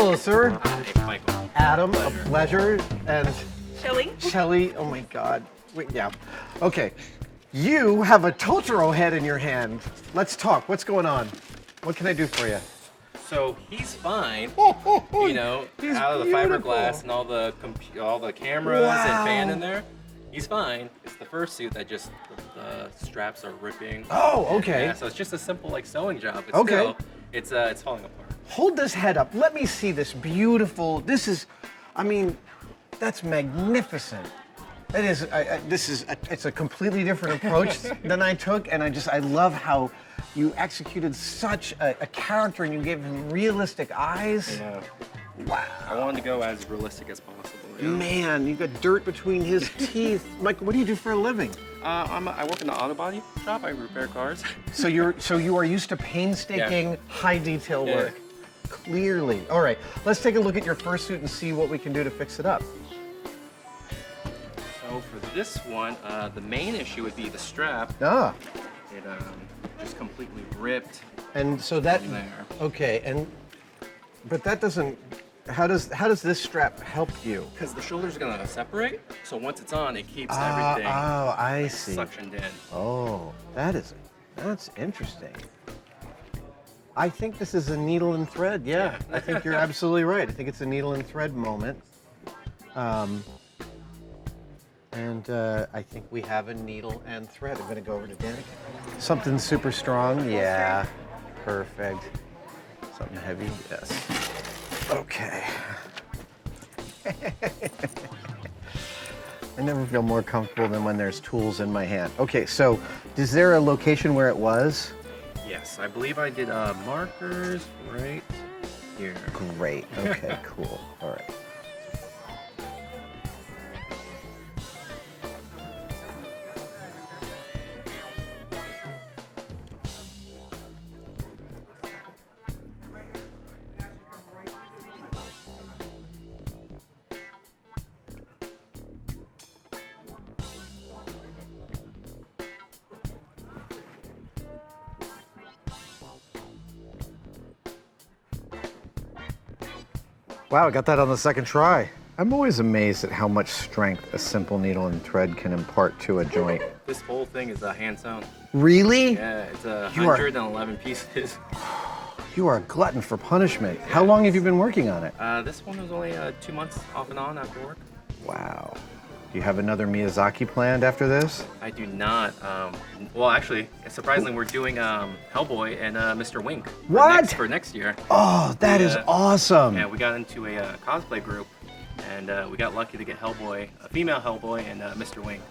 Hello, sir. Hi, Michael. Adam, a pleasure. And Shelly. oh my God. Wait, yeah. Okay. You have a Totoro head in your hand. Let's talk. What's going on? What can I do for you? So he's fine, Oh, you know, he's out of the beautiful. fiberglass and all the cameras Wow. and fan in there. He's fine. It's the fursuit that just the straps are ripping. Oh, okay. Yeah, so it's just a simple like sewing job. But Okay. still, it's falling apart. Hold this head up. Let me see this beautiful. This is, I mean, that's magnificent. It is. It's a completely different approach than I took, and I love how you executed such a character, and you gave him realistic eyes. Yeah. Wow. I wanted to go as realistic as possible. Yeah. Man, you got dirt between his teeth. Mike, what do you do for a living? I work in the auto body shop. I repair cars. So you are used to painstaking, high detail Yeah. work. Clearly. All right, let's take a look at your fursuit and see what we can do to fix it up. So for this one, the main issue would be the strap. Ah. It just completely ripped And so that from there. okay, but that doesn't. How does this strap help you? Because the shoulder's gonna separate, so once it's on, it keeps everything Oh, I see. suctioned in. Oh, that's interesting. I think this is a needle and thread. Yeah, I think you're absolutely right. I think it's a needle and thread moment. And I think we have a needle and thread. I'm going to go over to Danica. Something super strong. Yeah, perfect. Something heavy. Yes. Okay. I never feel more comfortable than when there's tools in my hand. Okay, so is there a location where it was? Yes, I believe I did markers right here. Great. Okay, cool. All right. Wow, I got that on the second try. I'm always amazed at how much strength a simple needle and thread can impart to a joint. This whole thing is hand sewn. Really? Yeah, it's You are- 111 pieces. You are a glutton for punishment. How long have you been working on it? This one was only 2 months off and on after work. Wow. Do you have another Miyazaki planned after this? I do not. Well, actually, surprisingly, we're doing Hellboy and Mr. Wink. What? For next year. Oh, that is awesome. Yeah, we got into a cosplay group, and we got lucky to get Hellboy, a female Hellboy, and Mr. Wink.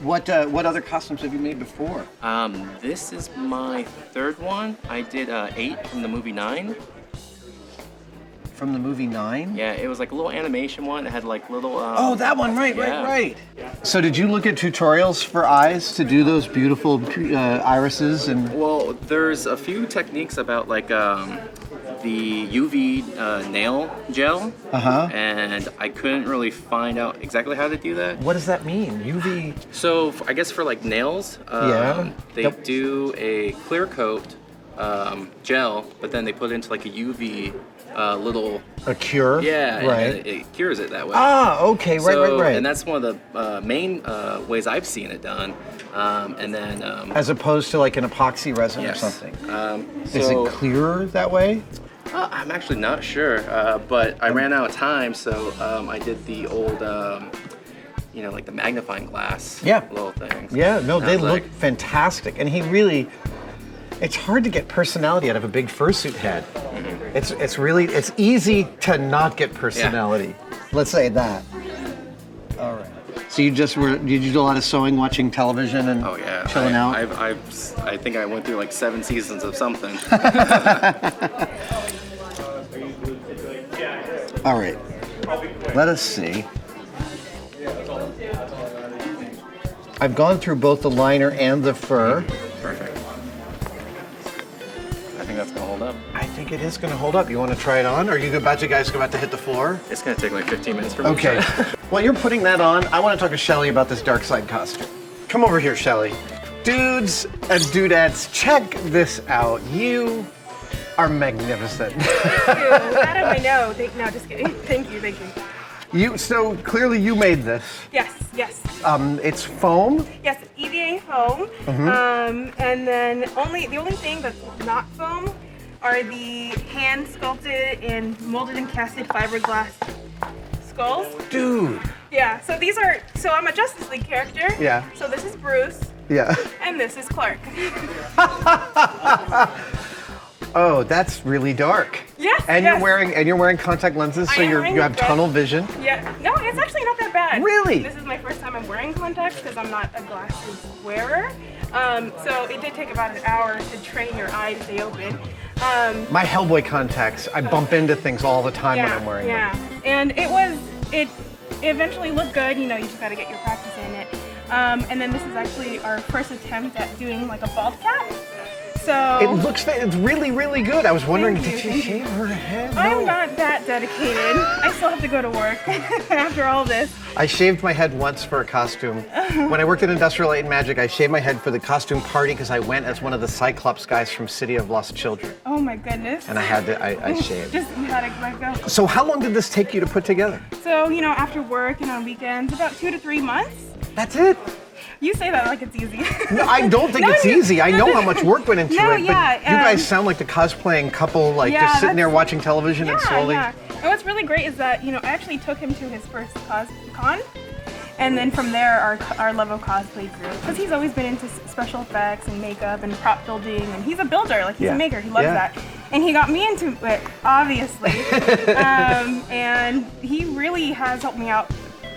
What other costumes have you made before? This is my third one. I did 8 from the movie 9. From the movie 9? Yeah, it was like a little animation one. It had like little. Oh, that one, right. Yeah. So did you look at tutorials for eyes to do those beautiful irises and? Well, there's a few techniques about like the UV nail gel. And I couldn't really find out exactly how to do that. What does that mean? UV? So I guess for like nails, they do a clear coat gel, but then they put it into like a UV little. A cure? Yeah, Right. and it cures it that way. Ah, okay, right. And that's one of the main ways I've seen it done. And then. As opposed to like an epoxy resin yes. or something. Is Is it clearer that way? I'm actually not sure, but I ran out of time, so I did the old, like the magnifying glass little things. Yeah, no, they look like, fantastic. And he really, it's hard to get personality out of a big fursuit head. Mm-hmm. It's easy to not get personality. Yeah. Let's say that. All right. So did you do a lot of sewing, watching television and chilling out? I think I went through like 7 seasons of something. All right, let us see. I've gone through both the liner and the fur. Perfect. I think that's gonna hold up. I think it is gonna hold up. You wanna try it on? Or are you guys about to hit the floor? It's gonna take like 15 minutes for me. Okay. While you're putting that on, I wanna talk to Shelly about this Darkseid costume. Come over here, Shelly. Dudes and dudettes, check this out. You are magnificent. Thank you. How do I know? No, just kidding. Thank you, thank you. So clearly you made this. Yes, yes. It's foam. Yes, EVA foam. And then the only thing that's not foam are the hand sculpted and molded and casted fiberglass skulls. Dude. Yeah, so I'm a Justice League character. Yeah. So this is Bruce. Yeah. And this is Clark. Oh, that's really dark. Yes. And yes. you're wearing contact lenses, so you have tunnel vision. Yeah. No, it's actually not that bad. Really? This is my first time I'm wearing contacts because I'm not a glasses wearer. So it did take about an hour to train your eye to stay open. My Hellboy contacts, I bump into things all the time when I'm wearing them. Yeah. And it eventually looked good. You just got to get your practice in it. And then this is actually our first attempt at doing like a bald cap. So It's really, really good. I was wondering, Thank did you, she thank you. shave her head? I'm No. not that dedicated. I still have to go to work after all this. I shaved my head once for a costume. When I worked at Industrial Light and Magic, I shaved my head for the costume party because I went as one of the Cyclops guys from City of Lost Children. Oh my goodness. And I shaved. You had to let go. So how long did this take you to put together? So, after work and on weekends, about 2 to 3 months. That's it? You say that like it's easy. No, I don't think it's easy. I know how much work went into it, but you guys sound like the cosplaying couple, just sitting there watching television and slowly. Yeah. And what's really great is that, I actually took him to his first con, and then from there, our love of cosplay grew. Because he's always been into special effects and makeup and prop building, and he's a builder, he's a maker, he loves that. And he got me into it, obviously. And he really has helped me out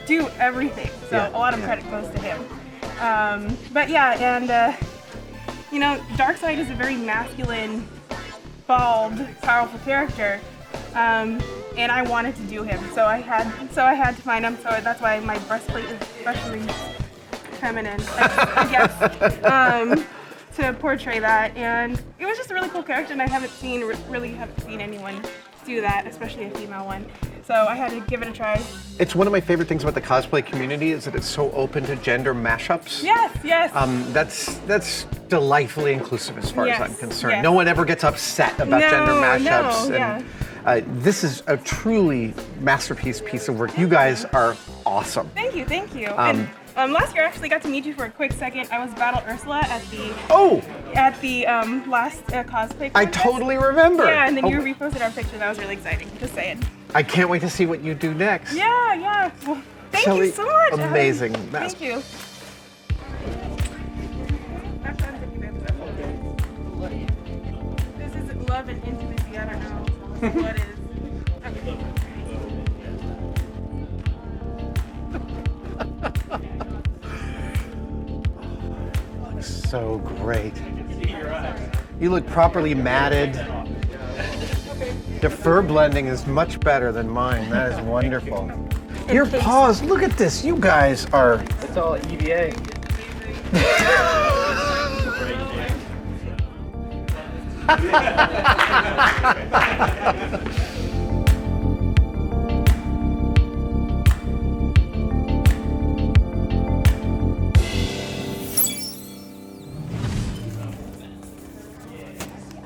do everything. So a lot of credit goes to him. But yeah, and Darkseid is a very masculine, bald, powerful character, and I wanted to do him, so I had to find him. So that's why my breastplate is especially feminine, I guess, to portray that. And it was just a really cool character, and I haven't seen anyone do that, especially a female one. So I had to give it a try. It's one of my favorite things about the cosplay community is that it's so open to gender mashups. Yes, yes. That's delightfully inclusive as far as I'm concerned. Yes. No one ever gets upset about gender mashups. No, this is a truly masterpiece piece of work. You guys are awesome. Thank you, thank you. And last year I actually got to meet you for a quick second. I was Battle Ursula at the last cosplay contest. I totally remember. Yeah, and then you reposted our picture. That was really exciting. Just saying. I can't wait to see what you do next. Yeah. Well, thank Shelley, you so much. Amazing. Thank you. This is love and intimacy. I don't know what is. So great. You look properly matted. The fur blending is much better than mine. That is wonderful. Your paws, look at this. You guys are... It's all EVA.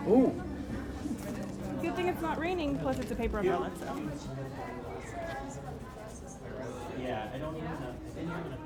Ooh. Good thing it's not raining, plus it's a paper umbrella, so. Yeah, I don't even know.